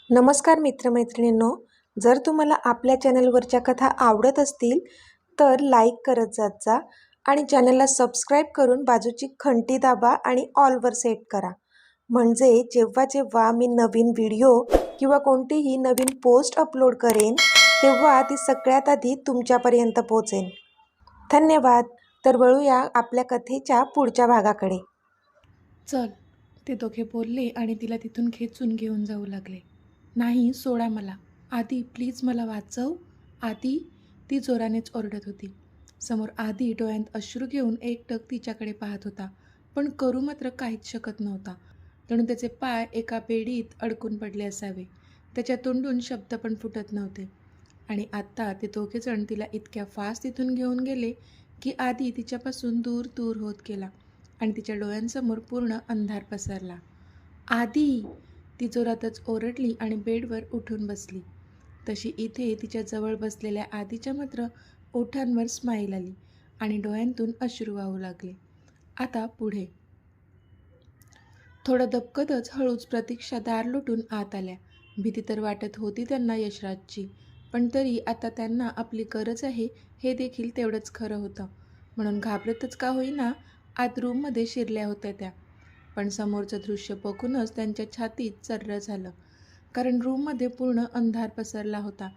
नमस्कार मित्रमैत्रिणींनो, जर तुम्हाला आपल्या चॅनलवरच्या कथा आवडत असतील तर लाईक करत जात जा आणि चॅनलला सबस्क्राईब करून बाजूची घंटी दाबा आणि ऑलवर सेट करा. म्हणजे जेव्हा जेव्हा मी नवीन व्हिडिओ किंवा कोणतीही नवीन पोस्ट अपलोड करेन तेव्हा ती सगळ्यात आधी तुमच्यापर्यंत पोहोचेल. धन्यवाद. तर वळूया आपल्या कथेच्या पुढच्या भागाकडे. चल, ते दोघे बोलले आणि तिला तिथून खेचून घेऊन जाऊ लागले. नाही, सोडा मला. आदी, प्लीज मला वाचव. आदी, ती जोरानेच ओरडत होती. समोर आदी डोळ्यात अश्रू घेऊन एकटक तिच्याकडे पाहत होता, पण करू मात्र काहीच शकत नव्हता. जणू त्याचे पाय एका बेडीत अडकून पडले असावे. त्याच्या तोंडून शब्द पण फुटत नव्हते. आणि आत्ता ते दोघेजण तिला इतक्या फास्ट तिथून घेऊन गेले की आदी तिच्यापासून दूर दूर होत गेला आणि तिच्या डोळ्यांसमोर पूर्ण अंधार पसरला. आदी, ती जोरातच ओरडली आणि बेडवर उठून बसली. तशी इथे तिच्या जवळ बसलेल्या आदीच्या मात्र ओठांवर स्माईल आली आणि डोळ्यांतून अश्रू वाहू लागले. आता पुढे. थोडं दबकतच हळूच प्रतीक्षा दार लोटून आत आल्या. भीती तर वाटत होती त्यांना यशराजची, पण तरी आता त्यांना आपली गरज आहे हे देखील तेवढंच खरं होतं. म्हणून घाबरतच का होईना आत रूममध्ये शिरल्या होत्या त्या. पण समोरचं दृश्य बघूनच त्यांच्या छातीत चर्र झालं, कारण रूममध्ये पूर्ण अंधार पसरला होता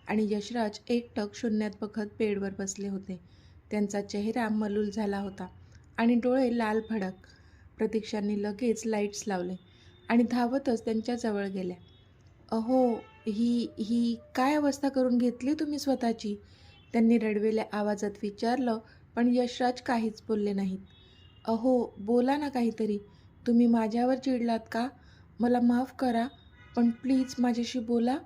आणि यशराज एकटक शून्यात बघत बेडवर बसले होते. त्यांचा चेहरा मलूल झाला होता आणि डोळे लाल भडक. प्रतीक्षांनी लगेच लाईट्स लावले आणि धावतच त्यांच्याजवळ गेल्या. अहो, ही काय अवस्था करून घेतली तुम्ही स्वतःची? त्यांनी रडवेल्या आवाजात विचारलं, पण यशराज काहीच बोलले नाहीत. अहो, बोला ना काहीतरी. तुम्ही माझ्यावर चिडलात का? मला माफ करा, पण प्लीज माझ्याशी बोला,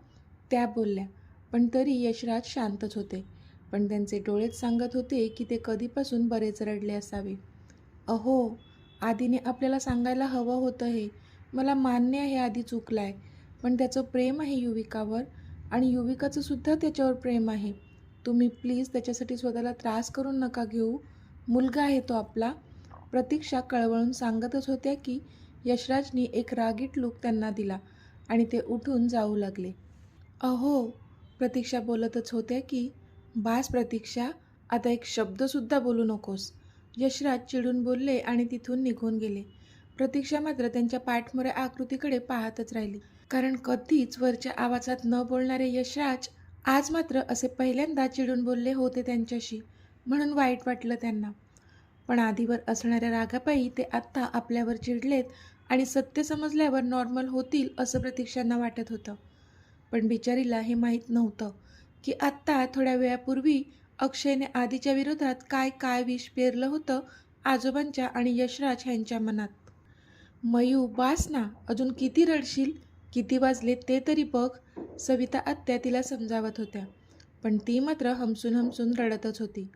त्या बोलल्या. पण तरी यशराज शांतच होते, पण त्यांचे डोळेच सांगत होते की ते कधीपासून बरेच रडले असावे. अहो, आधीने आपल्याला सांगायला हवं होतं हे. मला मान्य आहे आधी चुकलाय, पण त्याचं प्रेम आहे युविकावर आणि युविकाचं सुद्धा त्याच्यावर प्रेम आहे. तुम्ही प्लीज त्याच्यासाठी स्वतःला त्रास करून नका घेऊ. मुलगा आहे तो आपला. प्रतीक्षा कळवळून सांगतच होत्या की यशराजनी एक रागीट लूक त्यांना दिला आणि ते उठून जाऊ लागले. अहो, प्रतीक्षा बोलतच होत्या की बास प्रतीक्षा, आता एक शब्दसुद्धा बोलू नकोस. यशराज चिडून बोलले आणि तिथून निघून गेले. प्रतीक्षा मात्र त्यांच्या पाठमोऱ्या आकृतीकडे पाहतच राहिली, कारण कधीच वरच्या आवाजात न बोलणारे यशराज आज मात्र असे पहिल्यांदा चिडून बोलले होते त्यांच्याशी, म्हणून वाईट वाटलं त्यांना. पण आधीवर असणाऱ्या रागापायी ते आत्ता आपल्यावर चिडलेत आणि सत्य समजल्यावर नॉर्मल होतील असं प्रतीक्षांना वाटत होतं. पण बिचारीला हे माहीत नव्हतं की आत्ता थोड्या वेळापूर्वी अक्षयने आधीच्या विरोधात काय काय विष पेरलं होतं आजोबांच्या आणि यशराज ह्यांच्या मनात. मयू, बास ना, अजून किती रडशील? किती वाजले ते तरी बघ. सविता आत्या तिला समजावत होत्या, पण ती मात्र हमसून हमसून रडतच होती.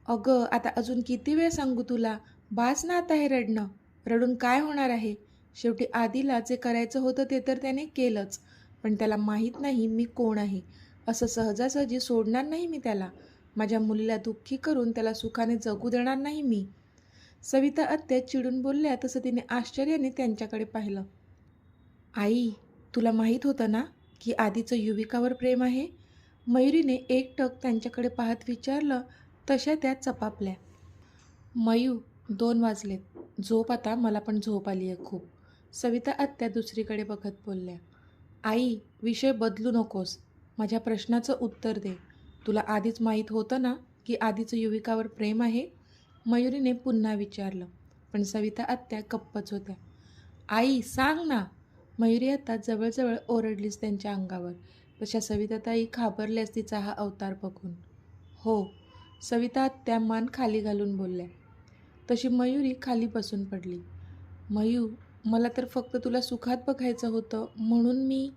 अगं, आता अजून किती वेळ सांगू तुला? बास ना आता हे रडणं. रडून काय होणार आहे? शेवटी आधीला जे करायचं होतं ते तर त्याने केलंच, पण त्याला माहीत नाही मी कोण आहे. असं सहजासहजी सोडणार नाही मी त्याला. माझ्या मुलीला दुःखी करून त्याला सुखाने जगू देणार नाही मी. सविता आत्या चिडून बोलल्या तसं तिने आश्चर्याने त्यांच्याकडे पाहिलं. आई, तुला माहीत होतं ना की आधीचं युविकावर प्रेम आहे? मयुरीने एकटक त्यांच्याकडे पाहत विचारलं. तशा त्या चपापल्या. मयू, 2 वाजलेत. झोप आता, मला पण झोप आली आहे खूप. सविता आत्या दुसरीकडे बघत बोलल्या. आई, विषय बदलू नकोस. माझ्या प्रश्नाचं उत्तर दे. तुला आधीच माहीत होतं ना की आधीचं युविकावर प्रेम आहे? मयुरीने पुन्हा विचारलं, पण सविता आत्या गप्पच होत्या. आई, सांग ना. मयुरी आता जवळजवळ ओरडलीच त्यांच्या अंगावर. तशा सविताताई घाबरल्यास तिचा हा अवतार बघून. हो, सविता आत्या मान खाली घालून बोलल्या. तशी मयुरी खाली बसून पडली. मयू, मला तर फक्त तुला सुखात बघायचं होतं म्हणून मी.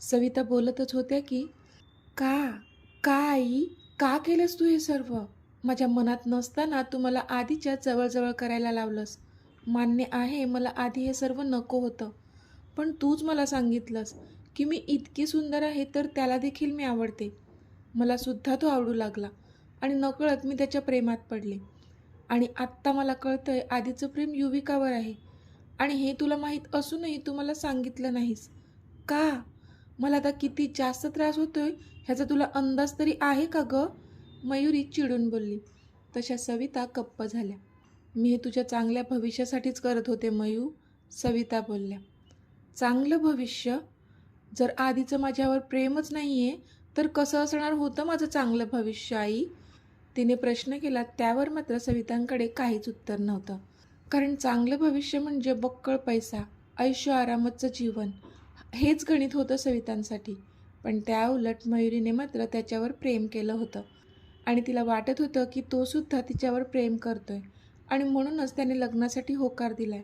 सविता बोलतच होत्या की का का आई, का केलंस तू हे सर्व? माझ्या मनात नसताना तू मला आधीच्या जवळजवळ करायला लावलंस. मान्य आहे मला आधी हे सर्व नको होतं, पण तूच मला सांगितलंस की मी इतकी सुंदर आहे तर त्याला देखील मी आवडते. मला सुद्धा तो आवडू लागला आणि नकळत मी त्याच्या प्रेमात पडले. आणि आत्ता मला कळतंय आधीचं प्रेम युविकावर आहे आणि हे तुला माहीत असूनही तू मला सांगितलं नाहीस. का? मला आता किती जास्त त्रास होतोय ह्याचा तुला अंदाज तरी आहे का गं? मयुरी चिडून बोलली. तशा सविता गप्प झाल्या. मी हे तुझ्या चांगल्या भविष्यासाठीच करत होते मयू, सविता बोलल्या. चांगलं भविष्य? जर आधीचं माझ्यावर प्रेमच नाही आहे तर कसं असणार होतं माझं चांगलं भविष्य आई? तिने प्रश्न केला. त्यावर मात्र सवितांकडे काहीच उत्तर नव्हतं. कारण चांगलं भविष्य म्हणजे बक्कळ पैसा, ऐशो आरामाचं जीवन, हेच गणित होतं सवितांसाठी. पण त्याउलट मयुरीने मात्र त्याच्यावर प्रेम केलं होतं आणि तिला वाटत होतं की तो सुद्धा तिच्यावर प्रेम करतोय आणि म्हणूनच त्याने लग्नासाठी होकार दिलाय.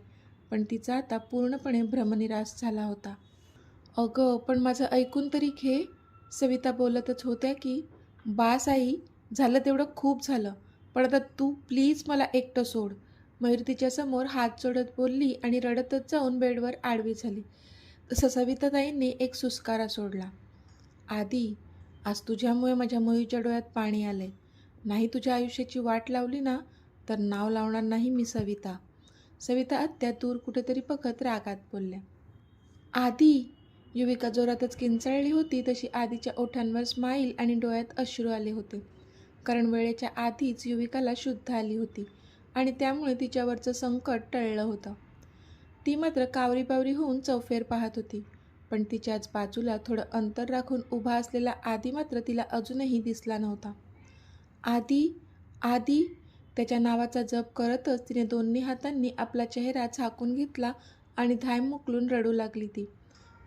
पण तिचा आता पूर्णपणे भ्रमनिरास झाला होता. अगं पण माझं ऐकून तरी घे, सविता बोलतच होत्या की. बास आई, झालं तेवढं खूप झालं, पण आता तू प्लीज मला एकटं सोड, मयूर तिच्यासमोर हात जोडत बोलली आणि रडतच जाऊन बेडवर आडवी झाली. तसं सविताताईंनी एक सुस्कारा सोडला. आधी, आज तुझ्यामुळे माझ्या मयूच्या डोळ्यात पाणी आलंय. नाही तुझ्या आयुष्याची वाट लावली ना तर नाव लावणार नाही मी सविता. सविता आत्या दूर कुठेतरी बघत रागात बोलल्या. आधी, युविका जोरातच किंचाळली होती तशी आधीच्या ओठांवर स्माईल आणि डोळ्यात अश्रू आले होते. कारण वेळेच्या आधीच युविकाला शुद्ध आली होती आणि त्यामुळे तिच्यावरचं संकट टळलं होतं. ती मात्र कावरीबावरी होऊन चौफेर पाहत होती. पण तिच्याच बाजूला थोडं अंतर राखून उभा असलेला आधी मात्र तिला अजूनही दिसला नव्हता. आधी, आधी, त्याच्या नावाचा जप करतच तिने दोन्ही हातांनी आपला चेहरा झाकून घेतला आणि धाय मोकलून रडू लागली ती.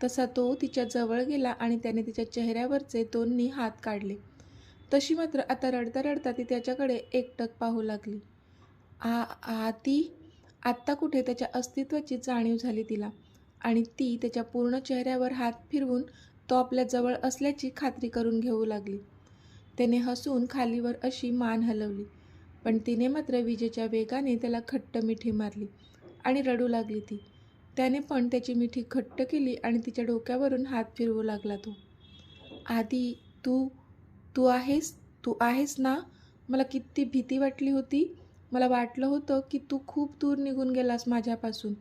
तसा तो तिच्या जवळ गेला आणि त्याने तिच्या चेहऱ्यावरचे दोन्ही हात काढले. तशी मात्र आता रडता रडता ती त्याच्याकडे एकटक पाहू लागली. आधी, आत्ता कुठे त्याच्या अस्तित्वाची जाणीव झाली तिला आणि ती त्याच्या पूर्ण चेहऱ्यावर हात फिरवून तो आपल्या जवळ असल्याची खात्री करून घेऊ लागली. त्याने हसून खालीवर अशी मान हलवली, पण तिने मात्र विजेच्या वेगाने त्याला घट्ट मिठी मारली आणि रडू लागली ती. त्याने पण त्याची मिठी घट्ट केली आणि तिच्या डोक्यावरून हात फिरवू लागला तो. आधी, तू तू आहेस तू आहेस ना? मला किती भीती वाटली होती. मला वाटलं होतं की तू खूप दूर निघून गेलास माझ्यापासून.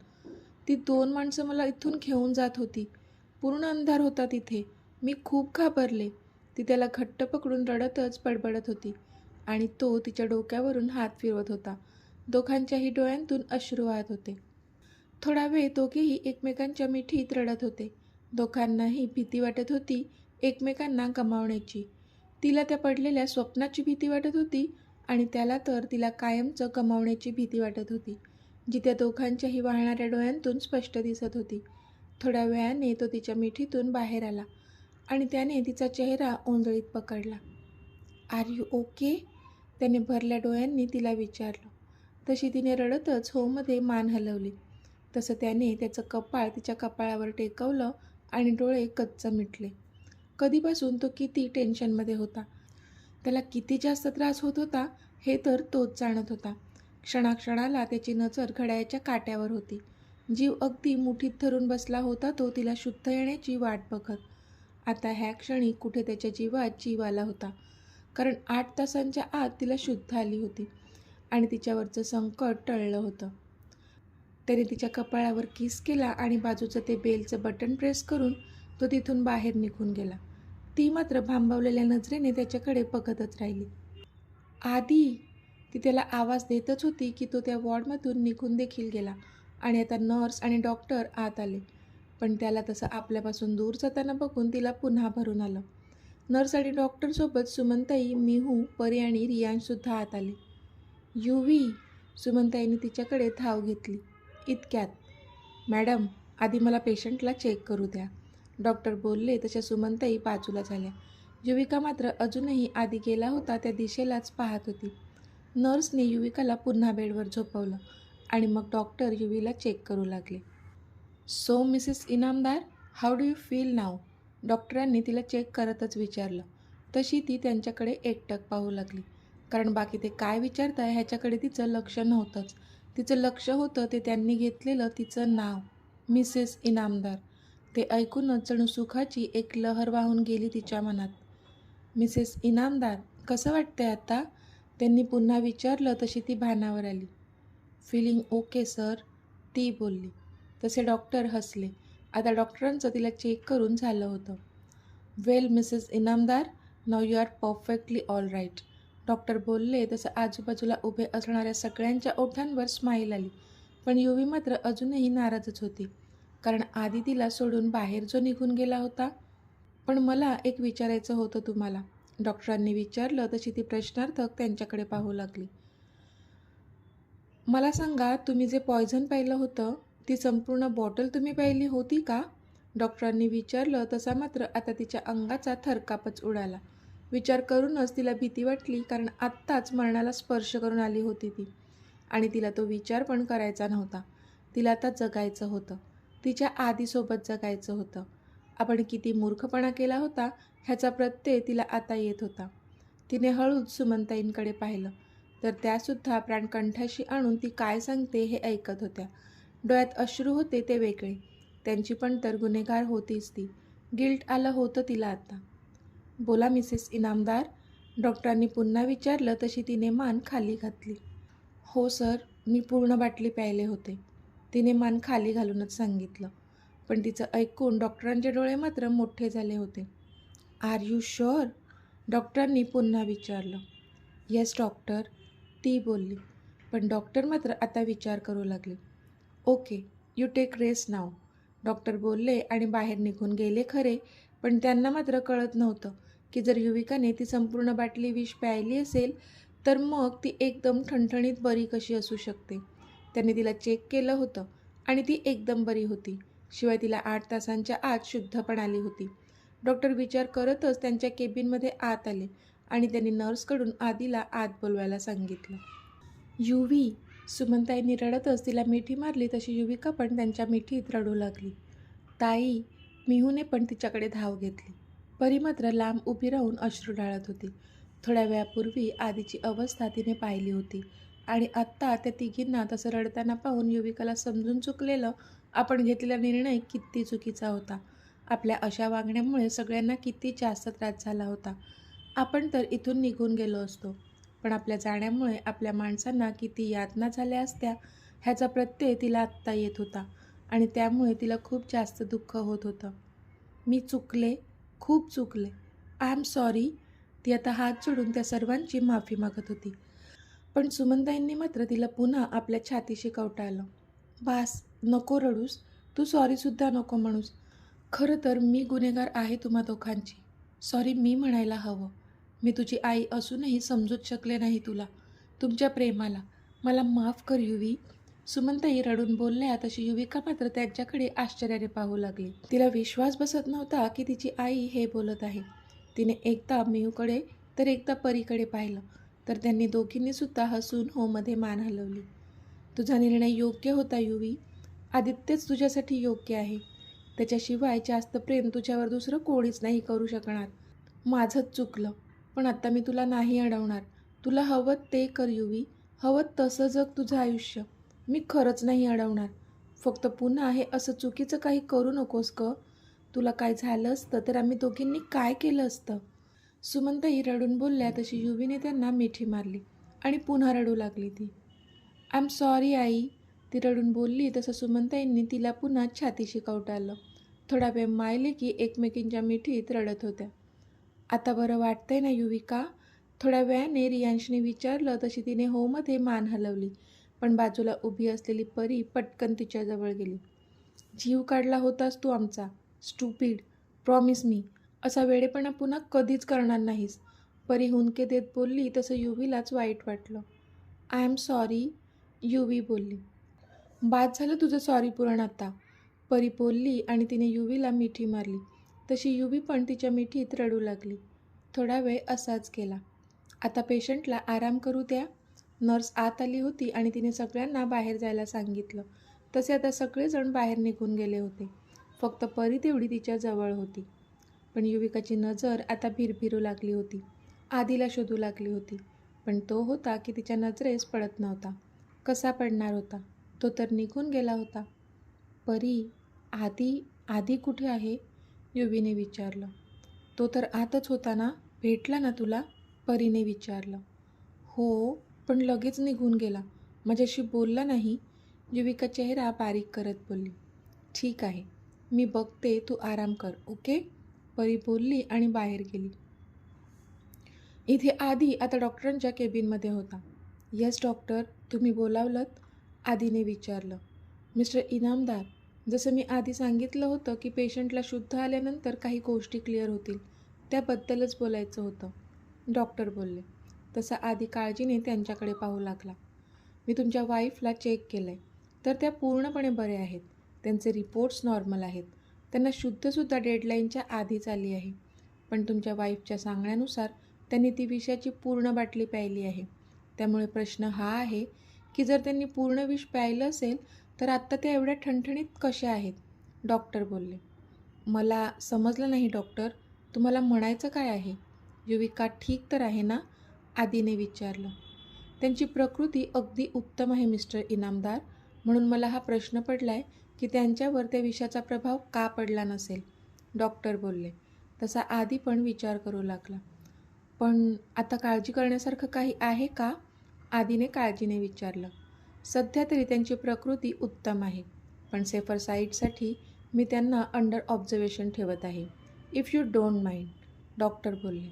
ती 2 माणसं मला इथून घेऊन जात होती. पूर्ण अंधार होता तिथे. मी खूप घाबरले. ती त्याला घट्ट पकडून रडतच बडबडत होती आणि तो तिच्या डोक्यावरून हात फिरवत होता. दोघांच्याही डोळ्यांतून अश्रू वाहत होते. थोडा वेळ दोघेही एकमेकांच्या मिठीत रडत होते. दोघांनाही भीती वाटत होती एकमेकांना गमावण्याची. तिला त्या पडलेल्या स्वप्नाची भीती वाटत होती आणि त्याला तर तिला कायमचं गमावण्याची भीती वाटत होती, जी त्या दोघांच्याही वाहणाऱ्या डोळ्यांतून स्पष्ट दिसत होती. थोड्या वेळाने तो तिच्या मिठीतून बाहेर आला आणि त्याने तिचा चेहरा ओंजळीत पकडला. Are you okay? त्याने भरल्या डोळ्यांनी तिला विचारलं. तशी तिने रडतच हो मध्ये मान हलवली. तसं त्याने त्याचं कपाळ तिच्या कपाळावर टेकवलं आणि डोळे कच्च मिटले. कधीपासून तो किती टेन्शनमध्ये होता. त्याला किती जास्त त्रास होत होता हे तर तोच जाणत होता. क्षणाक्षणाला त्याची नजर घड्याळ्याच्या काट्यावर होती. जीव अगदी मुठीत धरून बसला होता तो तिला शुद्ध येण्याची वाट बघत. आता ह्या क्षणी कुठे त्याच्या जीवात जीव आला होता. कारण 8 तासांच्या आत तिला शुद्ध आली होती आणि तिच्यावरचं संकट टळलं होतं. त्याने तिच्या कपाळावर किस केला आणि बाजूचं ते बेलचं बटन प्रेस करून तो तिथून बाहेर निघून गेला. ती मात्र भांबवलेल्या नजरेने त्याच्याकडे बघतच राहिली. आधी, ती त्याला आवाज देतच होती की तो त्या वॉर्डमधून निघून देखील गेला आणि आता नर्स आणि डॉक्टर आत आले. पण त्याला तसं आपल्यापासून दूर जाताना बघून तिला पुन्हा भरून आलं. नर्स आणि डॉक्टरसोबत सुमनताई, मिहू, परी आणि रियांशसुद्धा आत आले. युवी, सुमनताईंनी तिच्याकडे धाव घेतली. इतक्यात, मॅडम, आधी मला पेशंटला चेक करू द्या, डॉक्टर बोलले. तशा सुमनताई बाजूला झाल्या. युविका मात्र अजूनही आधी गेला होता त्या दिशेलाच पाहत होती. नर्सने युविकाला पुन्हा बेडवर झोपवलं आणि मग डॉक्टर युवीला चेक करू लागले. So Mrs Inamdar, how do you feel now? डॉक्टरांनी तिला चेक करतच विचारलं. तशी ती त्यांच्याकडे एकटक पाहू लागली. कारण बाकी ते काय विचारताय ह्याच्याकडे तिचं लक्ष नव्हतंच. तिचं लक्ष होतं ते त्यांनी घेतलेलं तिचं नाव, मिसेस इनामदार. ते ऐकूनच जणू सुखाची एक लहर वाहून गेली तिच्या मनात. मिसेस इनामदार, कसं वाटतंय आता? त्यांनी पुन्हा विचारलं. तशी ती भानावर आली. फीलिंग ओके सर, ती बोलली. तसे डॉक्टर हसले. आता डॉक्टरांचं तिला चेक करून झालं होतं. Well Mrs Inamdar, now you are perfectly all right. Doctor बोलले तसं आजूबाजूला उभे असणाऱ्या सगळ्यांच्या ओठांवर स्माईल आली. पण युवी मात्र अजूनही नाराजच होती, कारण आधी तिला सोडून बाहेर जो निघून गेला होता. पण मला एक विचारायचं होतं तुम्हाला, डॉक्टरांनी विचारलं तशी ती प्रश्नार्थक त्यांच्याकडे पाहू लागली. मला सांगा, तुम्ही जे पॉयझन पाहिलं होतं ती संपूर्ण बॉटल तुम्ही पाहिली होती का? डॉक्टरांनी विचारलं तसा मात्र आता तिच्या अंगाचा थरकापच उडाला. विचार करूनच तिला भीती वाटली, कारण आत्ताच मरणाला स्पर्श करून आली होती ती. आणि तिला तो विचार पण करायचा नव्हता. तिला आता जगायचं होतं, तिच्या आधीसोबत जगायचं होतं. आपण किती मूर्खपणा केला होता ह्याचा प्रत्यय तिला आता येत होता. तिने हळूच सुमनताईंकडे पाहिलं, तर त्यासुद्धा प्राणकंठाशी आणून ती काय सांगते हे ऐकत होत्या. डोळ्यात अश्रू होते ते वेगळे, त्यांची पण तर गुन्हेगार होतीच ती. गिल्ट आलं होतं तिला आता. बोला मिसेस इनामदार, डॉक्टरांनी पुन्हा विचारलं तशी तिने मान खाली घातली. हो सर, मी पूर्ण बाटली प्यायले होते, तिने मान खाली घालूनच सांगितलं. पण तिचं ऐकून डॉक्टरांचे डोळे मात्र मोठे झाले होते. Are you sure? डॉक्टरांनी पुन्हा विचारलं. येस डॉक्टर, ती बोलली. पण डॉक्टर मात्र आता विचार करू लागले. Okay, you take rest now, doctor बोलले आणि बाहेर निघून गेले खरे, पण त्यांना मात्र कळत नव्हतं की जर युविकाने ती संपूर्ण बाटली विष प्यायली असेल तर मग ती एकदम ठणठणीत बरी कशी असू शकते. त्यांनी तिला चेक केलं होतं आणि ती एकदम बरी होती. शिवाय तिला 8 तासांच्या आत शुद्ध पण आली होती. डॉक्टर विचार करतच त्यांच्या केबिनमध्ये आत आले आणि त्यांनी नर्सकडून आधीला आत बोलवायला सांगितलं. युवी, सुमनताईंनी रडतच तिला मिठी मारली तशी युविका पण त्यांच्या मिठीत रडू लागली. ताई, मिहूने पण तिच्याकडे धाव घेतली. परी मात्र लांब उभी राहून अश्रू ढाळत होती. थोड्या वेळापूर्वी आधीची अवस्था तिने पाहिली होती आणि आत्ता त्या तिघींना तसं रडताना पाहून युविकाला समजून चुकलेलं आपण घेतलेला निर्णय किती चुकीचा होता. आपल्या अशा वागण्यामुळे सगळ्यांना किती जास्त त्रास झाला होता. आपण तर इथून निघून गेलो असतो, पण आपल्या जाण्यामुळे आपल्या माणसांना किती यातना झाल्या असत्या ह्याचा प्रत्यय तिला आत्ता येत होता आणि त्यामुळे तिला खूप जास्त दुःख होत होतं. मी चुकले, खूप चुकले, आय एम सॉरी. ती आता हात जोडून त्या सर्वांची माफी मागत होती. पण सुमनताईंनी मात्र तिला पुन्हा आपल्या छातीशी कवटाळलं. बास, नको रडूस, तू सॉरीसुद्धा नको म्हणूस. खरं तर मी गुन्हेगार आहे तुम्हा दोघांची. सॉरी मी म्हणायला हवं. मी तुझी आई असूनही समजूच शकले नाही तुला, तुमच्या प्रेमाला. मला माफ कर युवी. सुमनताई रडून बोलल्या तशी युविका मात्र त्यांच्याकडे आश्चर्याने पाहू लागली. तिला विश्वास बसत नव्हता की तिची आई हे बोलत आहे. तिने एकदा मिहूकडे तर एकदा परीकडे पाहिलं, तर त्यांनी दोघींनीसुद्धा हसून होमध्ये मान हलवली. तुझा निर्णय योग्य होता युवी. आदित्यच तुझ्यासाठी योग्य आहे. त्याच्याशिवाय जास्त प्रेम तुझ्यावर दुसरं कोणीच नाही करू शकणार. माझंच चुकलं, पण आता मी तुला नाही अडवणार. तुला हवं ते कर युवी, हवं तसं जग तुझं आयुष्य. मी खरंच नाही अडवणार. फक्त पुन्हा हे असं चुकीचं काही करू नकोस ग. तुला काय झालं असतं तर आम्ही दोघींनी काय केलं असतं? सुमनताई रडून बोलल्या तशी युवीने त्यांना मिठी मारली आणि पुन्हा रडू लागली ती. आय एम सॉरी आई, ती रडून बोलली तसं सुमनताईंनी तिला पुन्हा छातीशी कवटाळलं. थोडा वेळ मायले की एकमेकींच्या मिठीत रडत होत्या. आता बरं वाटतंय ना युविका? थोड्या वेळाने रियांशने विचारलं तशी तिने होमध्ये मान हलवली. पण बाजूला उभी असलेली परी पटकन तिच्याजवळ गेली. जीव काढला होतास तू आमचा, स्टुपिड. प्रॉमिस मी असा वेडेपणा पुन्हा कधीच करणार नाहीस, परी हुंदके देत बोलली तसं युवीलाच वाईट वाटलं. आय एम सॉरी, युवी बोलली. बाद झालं तुझं सॉरी पुरण आता, परी बोलली आणि तिने युवीला मिठी मारली. तशी युवी पण तिच्या मिठीत रडू लागली. थोडा वेळ असाच गेला. आता पेशंटला आराम करू द्या. नर्स आत आली होती आणि तिने सगळ्यांना बाहेर जायला सांगितलं. तसे आता सगळेजण बाहेर निघून गेले होते. फक्त परी तेवढी तिच्या जवळ होती. पण युविकाची नजर आता भिरभिरू लागली होती. आधीला शोधू लागली होती, पण तो होता की तिच्या नजरेस पडत नव्हता. कसा पडणार होता? तो तर निघून गेला होता. परी, आधी कुठे आहे? युवीने विचारलं. तो तर आतच होता ना, भेटला ना तुला? परीने विचारलं. हो, पण लगेच निघून गेला, माझ्याशी बोलला नाही. युविका चेहरा बारीक करत बोलली. ठीक आहे, मी बघते, तू आराम कर, ओके? परी बोलली आणि बाहेर गेली. इथे आदी आता डॉक्टरांच्या केबिनमध्ये होता. येस डॉक्टर, तुम्ही बोलावलंत? आदीने विचारलं. मिस्टर इनामदार, जसं मी आधी सांगितलं होतं की पेशंटला शुद्ध आल्यानंतर काही गोष्टी क्लिअर होतील, त्याबद्दलच बोलायचं होतं, डॉक्टर बोलले. तसा आदी काळजीने त्यांच्याकडे पाहू लागला. मी तुमच्या वाईफला चेक केलं आहे, तर त्या पूर्णपणे बरे आहेत. त्यांचे रिपोर्ट्स नॉर्मल आहेत. त्यांना शुद्धसुद्धा डेडलाईनच्या आधीच आली आहे. पण तुमच्या वाईफच्या सांगण्यानुसार त्यांनी ती विषाची पूर्ण बाटली प्यायली आहे. त्यामुळे प्रश्न हा आहे की जर त्यांनी पूर्ण विष प्यायलं असेल तर आत्ता त्या एवढ्या ठणठणीत कशा आहेत, डॉक्टर बोलले. मला समजलं नाही डॉक्टर, तुम्हाला म्हणायचं काय आहे? युविका ठीक तर आहे ना, आदीने विचारलं. त्यांची प्रकृती अगदी उत्तम आहे मिस्टर इनामदार, म्हणून मला हा प्रश्न पडला आहे की त्यांच्यावर त्या विषाचा प्रभाव का पडला नसेल, डॉक्टर बोलले. तसा आदी पण विचार करू लागला. पण आता काळजी करण्यासारखं काही आहे का, आदीने काळजीने विचारलं. सध्या तरी त्यांची प्रकृती उत्तम आहे, पण सेफर साईडसाठी मी त्यांना अंडर ऑब्झर्वेशन ठेवत आहे, if you don't mind, doctor बोलले.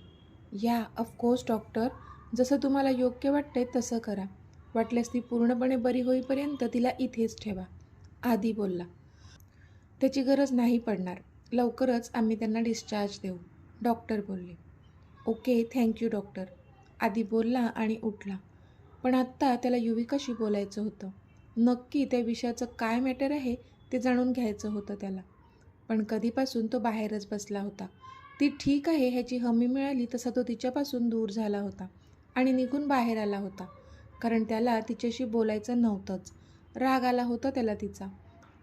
या ऑफकोर्स डॉक्टर, जसं तुम्हाला योग्य वाटते तसं करा. वाटल्यास ती पूर्णपणे बरी होईपर्यंत तिला इथेच ठेवा, आदी बोलला. त्याची गरज नाही पडणार. लवकरच आम्ही त्यांना डिस्चार्ज देऊ, डॉक्टर बोलले. ओके, थँक्यू डॉक्टर, आदी बोलला आणि उठला. पण आत्ता त्याला युविकाशी बोलायचं होतं. नक्की त्या विषयाचं काय मॅटर आहे ते जाणून घ्यायचं होतं त्याला. पण कधीपासून तो बाहेरच बसला होता. ती ठीक आहे ह्याची हमी मिळाली तसा तो तिच्यापासून दूर झाला होता आणि निघून बाहेर आला होता. कारण त्याला तिच्याशी बोलायचं नव्हतंच. राग आला होता त्याला तिचा.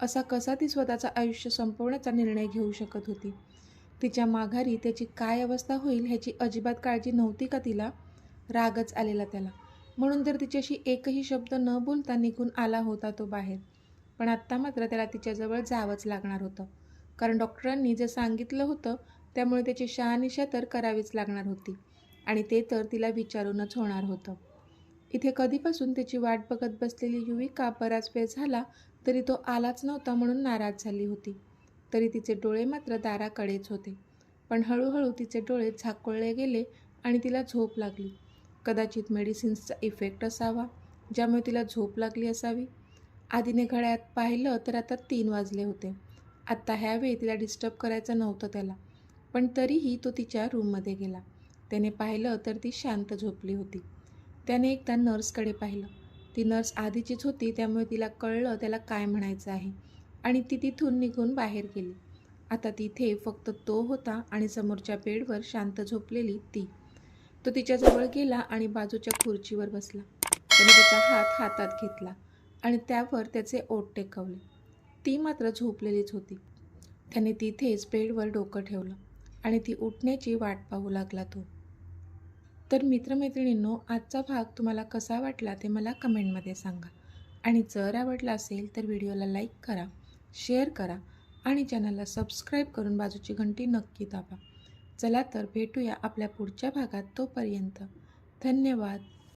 असा कसा ती स्वतःचं आयुष्य संपवण्याचा निर्णय घेऊ शकत होती? तिच्या माघारी त्याची काय अवस्था होईल ह्याची अजिबात काळजी नव्हती का तिला? रागच आलेला त्याला. म्हणून तर तिच्याशी एकही शब्द न बोलता निघून आला होता तो बाहेर. पण आत्ता मात्र त्याला तिच्याजवळ जावंच लागणार होतं. कारण डॉक्टरांनी जे सांगितलं होतं त्यामुळे त्याची शहानिशा तर करावीच लागणार होती. आणि ते तर तिला विचारूनच होणार होतं. इथे कधीपासून त्याची वाट बघत बसलेली युविका बराच वेळ झाला तरी तो आलाच नव्हता म्हणून नाराज झाली होती. तरी तिचे डोळे मात्र दाराकडेच होते. पण हळूहळू तिचे डोळे झाकोळले गेले आणि तिला झोप लागली. कदाचित मेडिसिन्सचा इफेक्ट असावा, ज्यामुळे तिला झोप लागली असावी. आदीने घड्याळात पाहिलं तर आता 3 वाजले होते. आत्ता ह्यावेळी तिला डिस्टर्ब करायचं नव्हतं त्याला. पण तरीही तो तिच्या रूममध्ये गेला. त्याने पाहिलं तर ती शांत झोपली होती. त्याने एकदा नर्सकडे पाहिलं. ती नर्स आधीचीच होती, त्यामुळे तिला कळलं त्याला काय म्हणायचं आहे आणि ती तिथून निघून बाहेर गेली. आता तिथे फक्त तो होता आणि समोरच्या बेडवर शांत झोपलेली ती. तो तिच्याजवळ गेला आणि बाजूच्या खुर्चीवर बसला. त्याने तिचा हात हातात घेतला आणि त्यावर त्याचे ओठ टेकवले. ती मात्र झोपलेलीच होती. त्याने तिथेच बेडवर डोकं ठेवलं आणि ती उठण्याची वाट पाहू लागला तो. तर मित्रमैत्रिणींनो, आजचा भाग तुम्हाला कसा वाटला ते मला कमेंटमध्ये सांगा. आणि जर आवडला असेल तर व्हिडिओला लाईक करा, शेअर करा आणि चॅनलला सबस्क्राईब करून बाजूची घंटी नक्की दाबा. चला तर भेटूया आपल्या पुढच्या भागात. तोपर्यंत धन्यवाद.